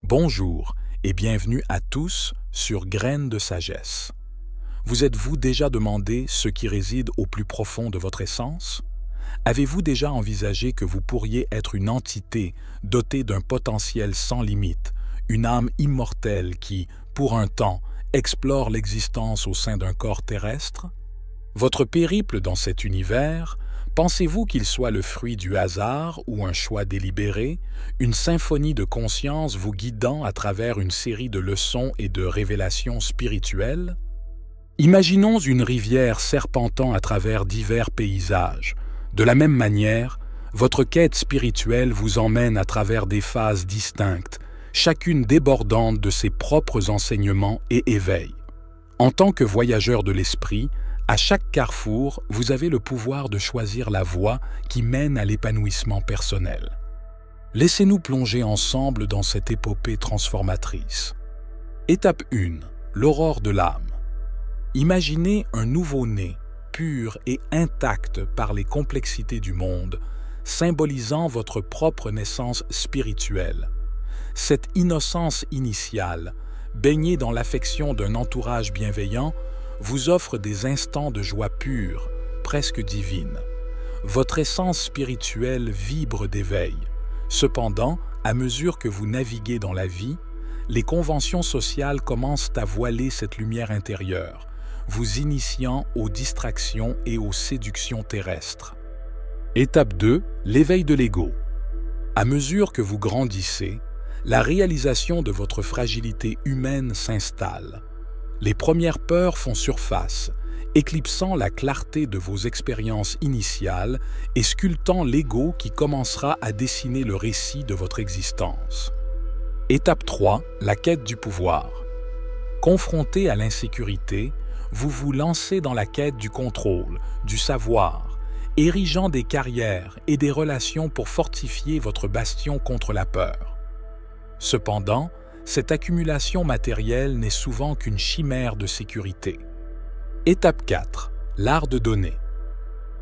Bonjour et bienvenue à tous sur Graines de sagesse. Vous êtes-vous déjà demandé ce qui réside au plus profond de votre essence? Avez-vous déjà envisagé que vous pourriez être une entité dotée d'un potentiel sans limite, une âme immortelle qui, pour un temps, explore l'existence au sein d'un corps terrestre? Votre périple dans cet univers, pensez-vous qu'il soit le fruit du hasard ou un choix délibéré, une symphonie de conscience vous guidant à travers une série de leçons et de révélations spirituelles? Imaginons une rivière serpentant à travers divers paysages. De la même manière, votre quête spirituelle vous emmène à travers des phases distinctes, chacune débordante de ses propres enseignements et éveils. En tant que voyageur de l'esprit, à chaque carrefour, vous avez le pouvoir de choisir la voie qui mène à l'épanouissement personnel. Laissez-nous plonger ensemble dans cette épopée transformatrice. Étape 1. L'aurore de l'âme. Imaginez un nouveau-né, pur et intact par les complexités du monde, symbolisant votre propre naissance spirituelle. Cette innocence initiale, baignée dans l'affection d'un entourage bienveillant, vous offre des instants de joie pure, presque divine. Votre essence spirituelle vibre d'éveil. Cependant, à mesure que vous naviguez dans la vie, les conventions sociales commencent à voiler cette lumière intérieure, vous initiant aux distractions et aux séductions terrestres. Étape 2. L'éveil de l'ego. À mesure que vous grandissez, la réalisation de votre fragilité humaine s'installe. Les premières peurs font surface, éclipsant la clarté de vos expériences initiales et sculptant l'ego qui commencera à dessiner le récit de votre existence. Étape 3. La quête du pouvoir. Confronté à l'insécurité, vous vous lancez dans la quête du contrôle, du savoir, érigeant des carrières et des relations pour fortifier votre bastion contre la peur. Cependant, cette accumulation matérielle n'est souvent qu'une chimère de sécurité. Étape 4. L'art de donner.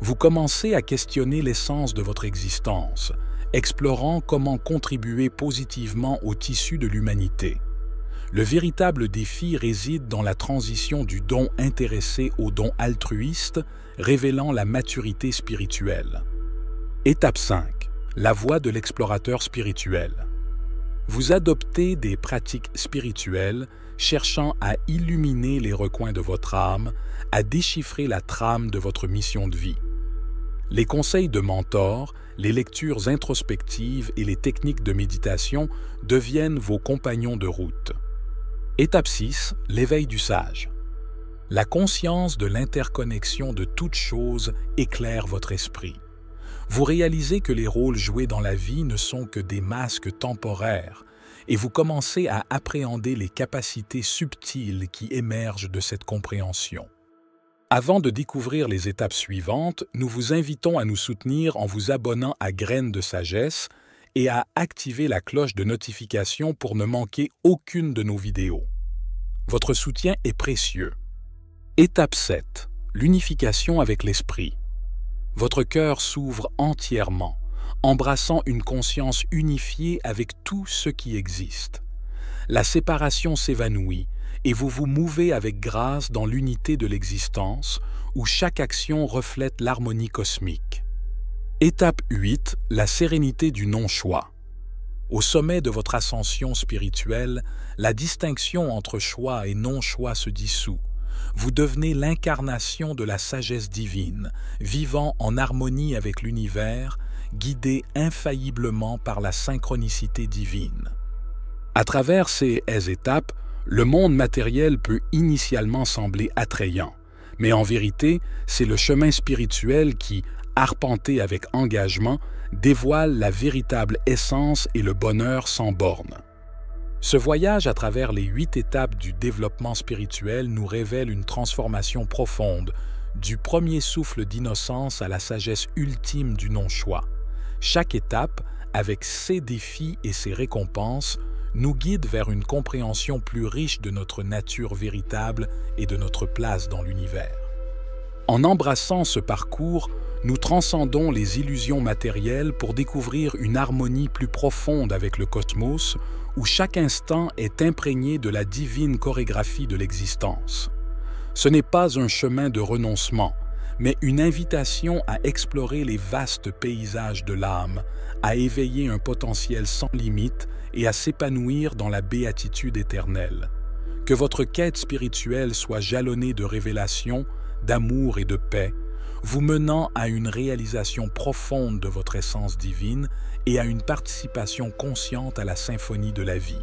Vous commencez à questionner l'essence de votre existence, explorant comment contribuer positivement au tissu de l'humanité. Le véritable défi réside dans la transition du don intéressé au don altruiste, révélant la maturité spirituelle. Étape 5. La voie de l'explorateur spirituel. Vous adoptez des pratiques spirituelles cherchant à illuminer les recoins de votre âme, à déchiffrer la trame de votre mission de vie. Les conseils de mentors, les lectures introspectives et les techniques de méditation deviennent vos compagnons de route. Étape 6. L'éveil du sage. La conscience de l'interconnexion de toutes choses éclaire votre esprit. Vous réalisez que les rôles joués dans la vie ne sont que des masques temporaires et vous commencez à appréhender les capacités subtiles qui émergent de cette compréhension. Avant de découvrir les étapes suivantes, nous vous invitons à nous soutenir en vous abonnant à Graines de sagesse et à activer la cloche de notification pour ne manquer aucune de nos vidéos. Votre soutien est précieux. Étape 7. L'unification avec l'esprit. Votre cœur s'ouvre entièrement, embrassant une conscience unifiée avec tout ce qui existe. La séparation s'évanouit et vous vous mouvez avec grâce dans l'unité de l'existence où chaque action reflète l'harmonie cosmique. Étape 8. La sérénité du non-choix. Au sommet de votre ascension spirituelle, la distinction entre choix et non-choix se dissout. Vous devenez l'incarnation de la sagesse divine, vivant en harmonie avec l'univers, guidé infailliblement par la synchronicité divine. À travers ces étapes, le monde matériel peut initialement sembler attrayant, mais en vérité, c'est le chemin spirituel qui, arpenté avec engagement, dévoile la véritable essence et le bonheur sans bornes. Ce voyage à travers les 8 étapes du développement spirituel nous révèle une transformation profonde, du premier souffle d'innocence à la sagesse ultime du non-choix. Chaque étape, avec ses défis et ses récompenses, nous guide vers une compréhension plus riche de notre nature véritable et de notre place dans l'univers. En embrassant ce parcours, nous transcendons les illusions matérielles pour découvrir une harmonie plus profonde avec le cosmos, où chaque instant est imprégné de la divine chorégraphie de l'existence. Ce n'est pas un chemin de renoncement, mais une invitation à explorer les vastes paysages de l'âme, à éveiller un potentiel sans limite et à s'épanouir dans la béatitude éternelle. Que votre quête spirituelle soit jalonnée de révélations, d'amour et de paix, vous menant à une réalisation profonde de votre essence divine et à une participation consciente à la symphonie de la vie.